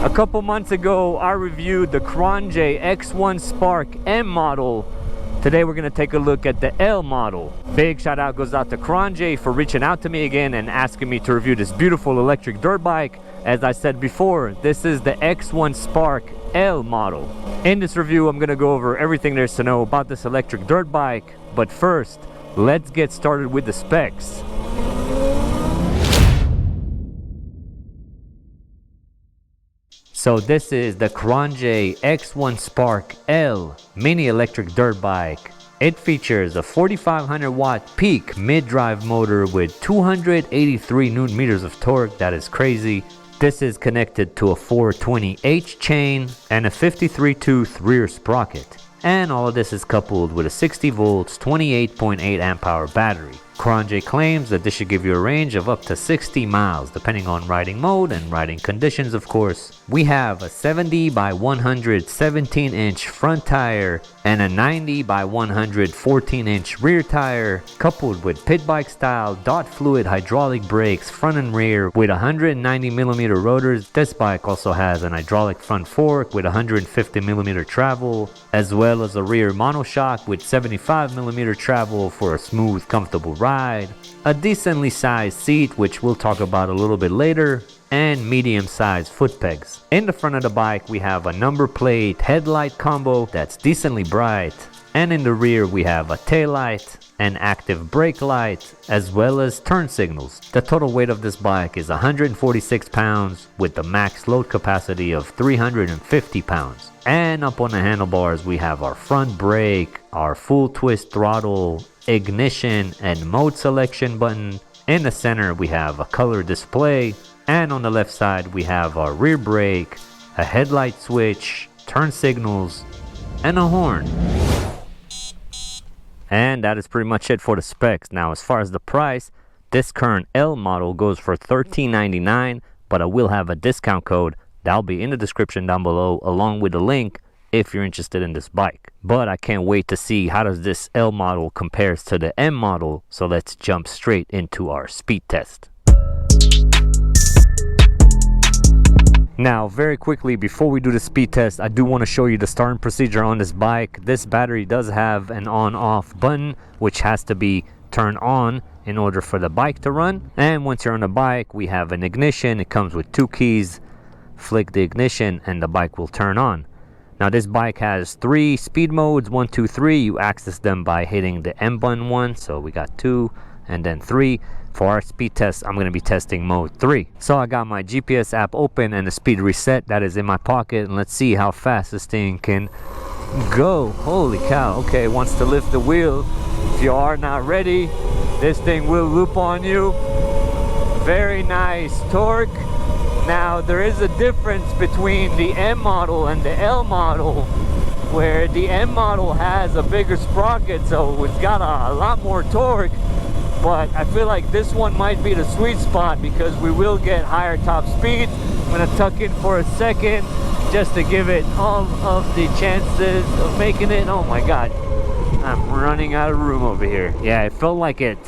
A couple months ago, I reviewed the Qronge X1 Spark M model. Today we're going to take a look at the L model. Big shout out goes out to Qronge for reaching out to me again and asking me to review this beautiful electric dirt bike. As I said before, this is the X1 Spark L model. In this review, I'm going to go over everything there's to know about this electric dirt bike. But first, let's get started with the specs. So this is the Qronge X1 Spark L mini electric dirt bike. It features a 4500 watt peak mid-drive motor with 283 newton meters of torque. That is crazy. This is connected to a 420H chain and a 53 tooth rear sprocket. And all of this is coupled with a 60 volts 28.8 amp hour battery. Qronge claims that this should give you a range of up to 60 miles depending on riding mode and riding conditions, of course. We have a 70 by 100 17-inch front tire and a 90 by 100 14-inch rear tire, coupled with pit bike style dot fluid hydraulic brakes front and rear with 190mm rotors. This bike also has an hydraulic front fork with 150mm travel, as well as a rear monoshock with 75mm travel for a smooth, comfortable ride, a decently sized seat, which we'll talk about a little bit later, and medium-sized foot pegs. In the front of the bike, we have a number plate headlight combo that's decently bright, and in the rear we have a taillight, an active brake light, as well as turn signals. The total weight of this bike is 146 pounds with the max load capacity of 350 pounds. And up on the handlebars we have our front brake, our full twist throttle, ignition and mode selection button. In the center we have a color display, and on the left side we have our rear brake, a headlight switch, turn signals, and a horn. And that is pretty much it for the specs. Now, as far as the price, this current L model goes for $13.99, but I will have a discount code that'll be in the description down below, along with a link if you're interested in this bike. But I can't wait to see how does this L model compares to the M model, so let's jump straight into our speed test. Now, very quickly, before we do the speed test, I do want to show you the starting procedure on this bike. This battery does have an on-off button, which has to be turned on in order for the bike to run. And once you're on the bike, we have an ignition. It comes with 2 keys. Flick the ignition and the bike will turn on. Now, this bike has 3 speed modes, 1, 2, 3. You access them by hitting the M button once. So we got 2 and then 3. For our speed test, I'm going to be testing mode 3. So I got my GPS app open and the speed reset that is in my pocket. And let's see how fast this thing can go. Holy cow. Okay, it wants to lift the wheel. If you are not ready, this thing will loop on you. Very nice torque. Now, there is a difference between the M model and the L model, where the M model has a bigger sprocket, so it's got a lot more torque. But I feel like this one might be the sweet spot because we will get higher top speeds. I'm going to tuck in for a second just to give it all of the chances of making it. Oh my god, I'm running out of room over here. Yeah, it felt like it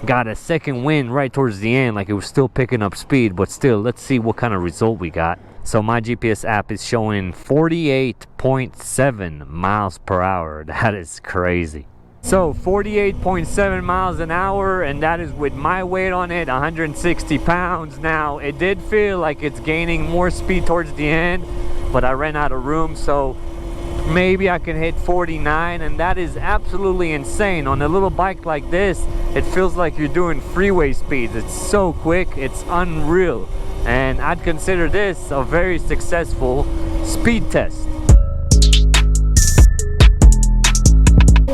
got a second wind right towards the end, like it was still picking up speed, but still, let's see what kind of result we got. So my GPS app is showing 48.7 miles per hour. That is crazy. So 48.7 miles an hour, and that is with my weight on it, 160 pounds. Now, it did feel like it's gaining more speed towards the end, but I ran out of room, so maybe I can hit 49, and that is absolutely insane. On a little bike like this, it feels like you're doing freeway speeds. It's so quick, it's unreal. And I'd consider this a very successful speed test.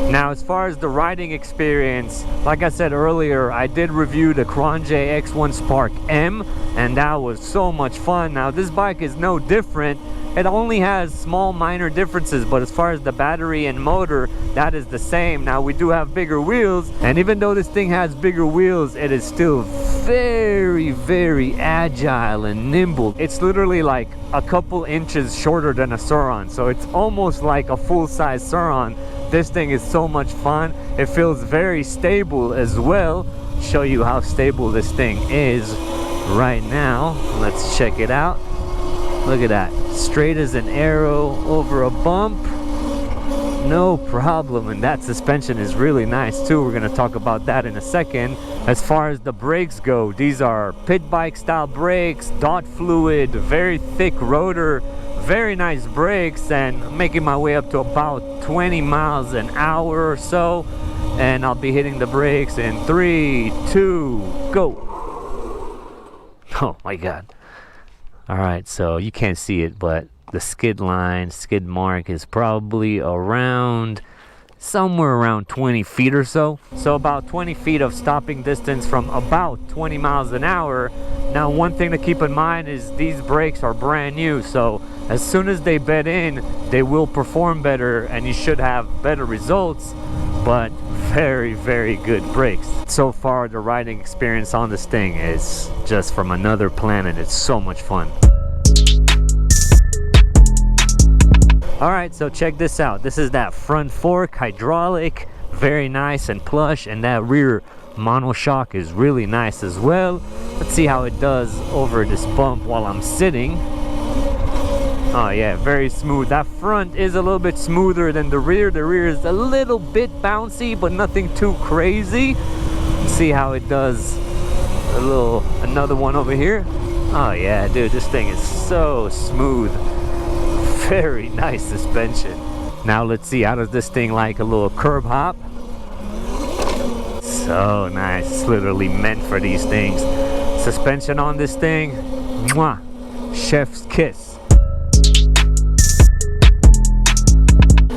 Now, as far as the riding experience, like I said earlier, I did review the Qronge X1 Spark M, and that was so much fun. Now, this bike is no different. It only has small minor differences, but as far as the battery and motor, that is the same. Now, we do have bigger wheels, and even though this thing has bigger wheels, it is still very, very agile and nimble. It's literally like a couple inches shorter than a Surron, so it's almost like a full-size Surron. This thing is so much fun. It feels very stable as well. Show you how stable this thing is right now. Let's check it out. Look at that, straight as an arrow over a bump, no problem. And that suspension is really nice too. We're going to talk about that in a second. As far as the brakes go, these are pit bike style brakes, dot fluid, very thick rotor, very nice brakes, and I'm making my way up to about 20 miles an hour or so, and I'll be hitting the brakes in 3, 2, go. Oh my god. All right, so you can't see it, but the skid mark is probably around somewhere around 20 feet or so. So about 20 feet of stopping distance from about 20 miles an hour. Now, one thing to keep in mind is these brakes are brand new, so as soon as they bed in, they will perform better and you should have better results, but very, very good brakes. So far, the riding experience on this thing is just from another planet. It's so much fun. Alright, so check this out. This is that front fork, hydraulic, very nice and plush, and that rear monoshock is really nice as well. Let's see how it does over this bump while I'm sitting. Oh yeah, very smooth. That front is a little bit smoother than the rear. The rear is a little bit bouncy, but nothing too crazy. Let's see how it does. Another one over here. Oh yeah, dude, this thing is so smooth. Very nice suspension. Now let's see, how does this thing like a little curb hop? So nice. It's literally meant for these things. Suspension on this thing, mwah, chef's kiss.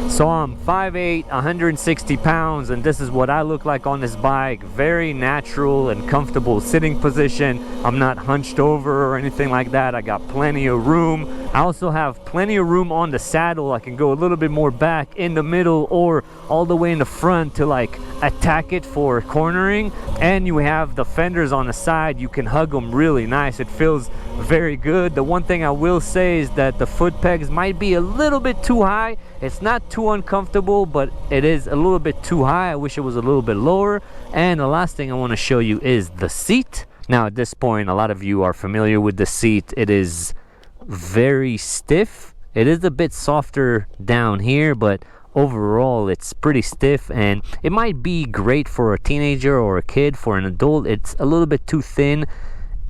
So I'm 5'8", 160 pounds, and this is what I look like on this bike. Very natural and comfortable sitting position. I'm not hunched over or anything like that. I got plenty of room. I also have plenty of room on the saddle. I can go a little bit more back in the middle or all the way in the front to like attack it for cornering. And you have the fenders on the side. You can hug them really nice. It feels very good. The one thing I will say is that the foot pegs might be a little bit too high. It's not too uncomfortable, but it is a little bit too high. I wish it was a little bit lower. And the last thing I want to show you is the seat. Now at this point, a lot of you are familiar with the seat. It is very stiff. It is a bit softer down here, but overall it's pretty stiff, and it might be great for a teenager or a kid. For an adult, it's a little bit too thin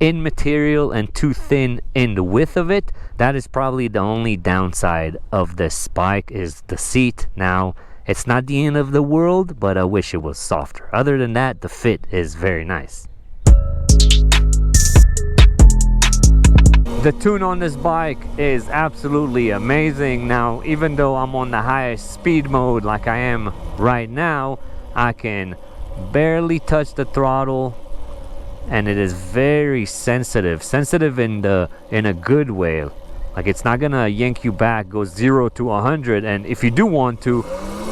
in material and too thin in the width of it. That is probably the only downside of this bike, is the seat. Now it's not the end of the world, but I wish it was softer. Other than that, the fit is very nice. The tune on this bike is absolutely amazing. Now, even though I'm on the highest speed mode like I am right now, I can barely touch the throttle, and it is very sensitive in a good way. Like, it's not gonna yank you back, go 0 to 100, and if you do want to,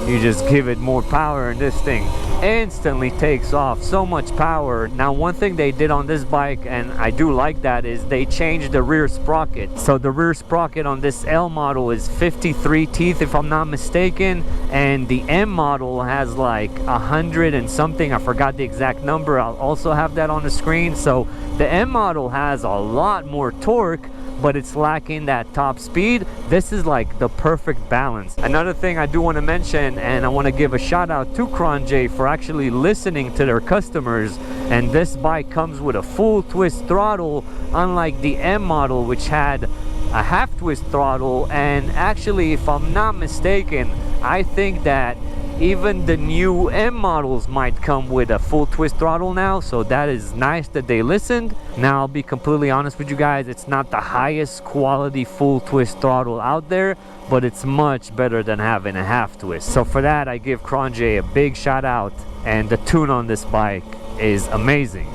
you just give it more power and this thing instantly takes off. So much power. Now, one thing they did on this bike, and I do like that, is they changed the rear sprocket. So the rear sprocket on this L model is 53 teeth if I'm not mistaken, and the M model has like 100 and something. I forgot the exact number. I'll also have that on the screen. So the M model has a lot more torque, but it's lacking that top speed. This is like the perfect balance. Another thing I do want to mention, and I want to give a shout out to Qronge for actually listening to their customers, and this bike comes with a full twist throttle, unlike the M model, which had a half twist throttle. And actually, if I'm not mistaken, I think that even the new M models might come with a full twist throttle now, so that is nice that they listened. Now, I'll be completely honest with you guys, it's not the highest quality full twist throttle out there, but it's much better than having a half twist. So for that, I give Qronge a big shout out, and the tune on this bike is amazing.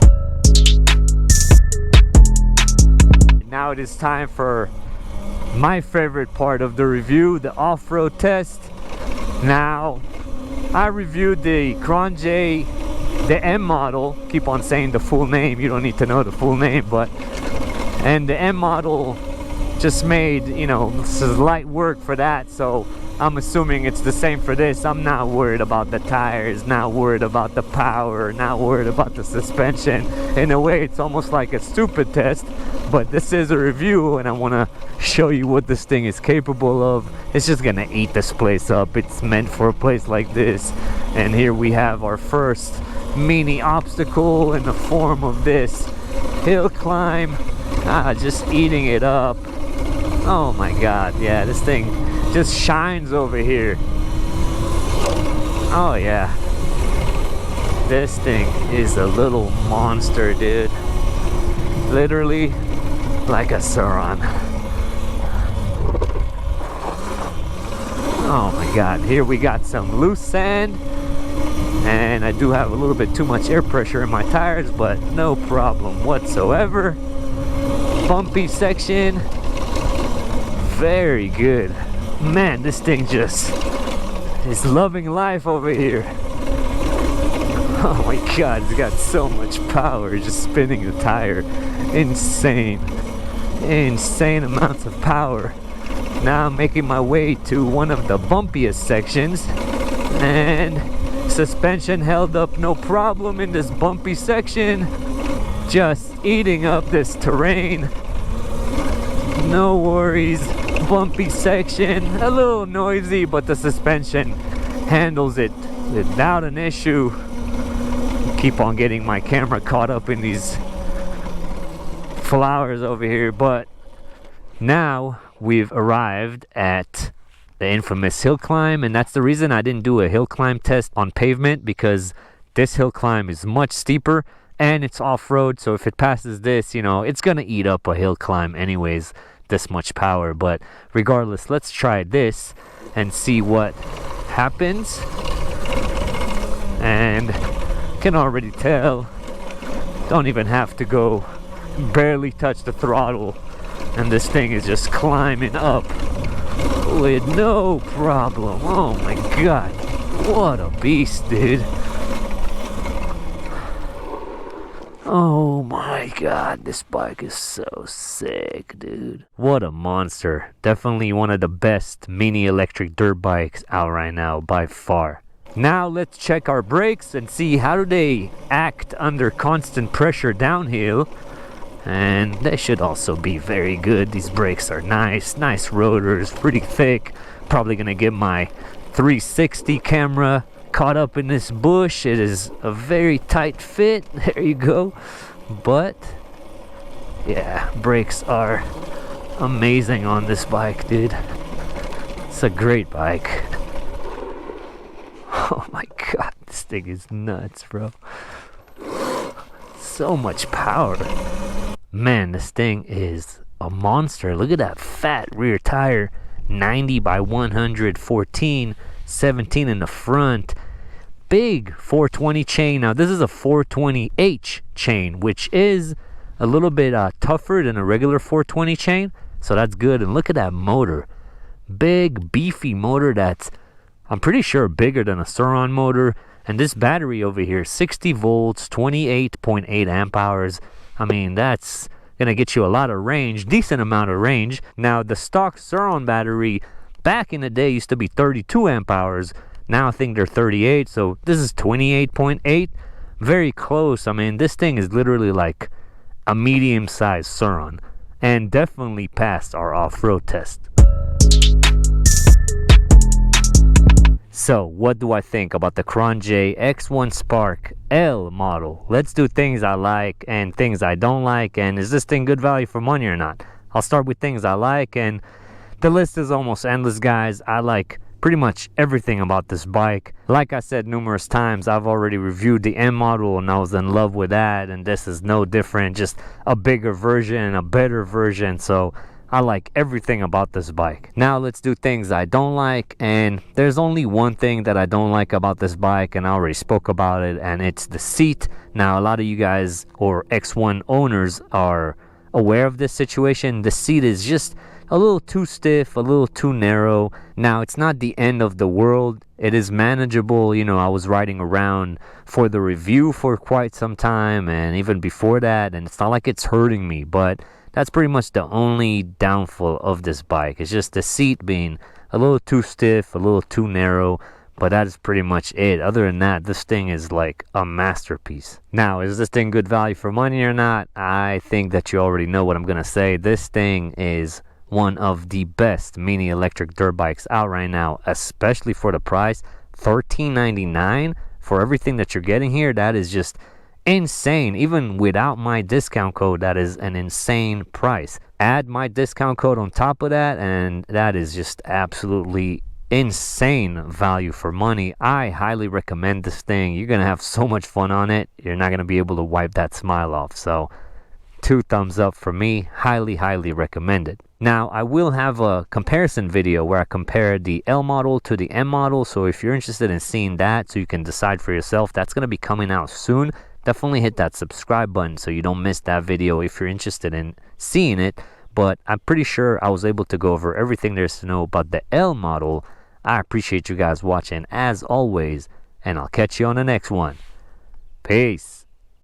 Now it is time for my favorite part of the review, the off-road test. Now, I reviewed the Qronge, the M model. Keep on saying the full name, you don't need to know the full name, but and the M model just made, you know, this is light work for that, so I'm assuming it's the same for this. I'm not worried about the tires, not worried about the power, not worried about the suspension. In a way, it's almost like a stupid test, But this is a review and I want to show you what this thing is capable of. It's just gonna eat this place up. It's meant for a place like this. And here we have our first mini obstacle in the form of this hill climb. Just eating it up. Oh my god, yeah, this thing just shines over here. Oh yeah, this thing is a little monster, dude. Literally like a Surron. Oh my god, here we got some loose sand, and I do have a little bit too much air pressure in my tires, but no problem whatsoever. Bumpy section, very good. Man, this thing just is loving life over here. Oh my god, it's got so much power just spinning the tire. Insane amounts of power. Now I'm making my way to one of the bumpiest sections, and suspension held up no problem in this bumpy section. Just eating up this terrain. No worries. Bumpy section, a little noisy, but the suspension handles it without an issue. Keep on getting my camera caught up in these flowers over here, but now we've arrived at the infamous hill climb, and that's the reason I didn't do a hill climb test on pavement, because this hill climb is much steeper and it's off-road, so if it passes this, you know, it's gonna eat up a hill climb anyways, this much power. But regardless, let's try this and see what happens. And can already tell, don't even have to go, barely touch the throttle, and this thing is just climbing up with no problem. Oh my god, what a beast, dude. Oh my god, this bike is so sick, dude. What a monster. Definitely one of the best mini electric dirt bikes out right now, by far. Now let's check our brakes and see how do they act under constant pressure downhill. And they should also be very good. These brakes are nice rotors, pretty thick. Probably gonna get my 360 camera caught up in this bush. It is a very tight fit. There you go. But yeah, brakes are amazing on this bike, dude. It's a great bike. Oh my god, this thing is nuts, bro. So much power. Man, this thing is a monster. Look at that fat rear tire. 90 by 114, 17 in the front. Big 420 chain. Now this is a 420H chain, which is a little bit tougher than a regular 420 chain, so that's good. And look at that motor. Big beefy motor that's, I'm pretty sure, bigger than a Surron motor. And this battery over here, 60 volts, 28.8 amp hours. I mean, that's gonna get you a lot of range, decent amount of range. Now the stock Surron battery back in the day used to be 32 amp hours. Now I think they're 38, so this is 28.8. Very close. I mean, this thing is literally like a medium-sized Surron, and definitely passed our off-road test. So what do I think about the Qronge X1 Spark L model? Let's do things I like and things I don't like, and is this thing good value for money or not? I'll start with things I like, and the list is almost endless, guys. I like pretty much everything about this bike. Like I said numerous times, I've already reviewed the M model and I was in love with that, and this is no different, just a bigger version, a better version. So I like everything about this bike. Now let's do things I don't like, and there's only one thing that I don't like about this bike, and I already spoke about it, and it's the seat. Now a lot of you guys or X1 owners are aware of this situation. The seat is just a little too stiff, a little too narrow. Now it's not the end of the world. It is manageable. You know, I was riding around for the review for quite some time, and even before that, and it's not like it's hurting me, but that's pretty much the only downfall of this bike. It's just the seat being a little too stiff, a little too narrow. But that is pretty much it. Other than that, this thing is like a masterpiece. Now, is this thing good value for money or not? I think that you already know what I'm going to say. This thing is one of the best mini electric dirt bikes out right now, especially for the price. $13.99 for everything that you're getting here. That is just insane. Even without my discount code, that is an insane price. Add my discount code on top of that, and that is just absolutely insane value for money. I highly recommend this thing. You're gonna have so much fun on it. You're not gonna be able to wipe that smile off. So 2 thumbs up for me. Highly recommended. Now, I will have a comparison video where I compare the L model to the M model. So if you're interested in seeing that so you can decide for yourself, that's going to be coming out soon. Definitely hit that subscribe button so you don't miss that video if you're interested in seeing it. But I'm pretty sure I was able to go over everything there is to know about the L model. I appreciate you guys watching as always, and I'll catch you on the next one. Peace.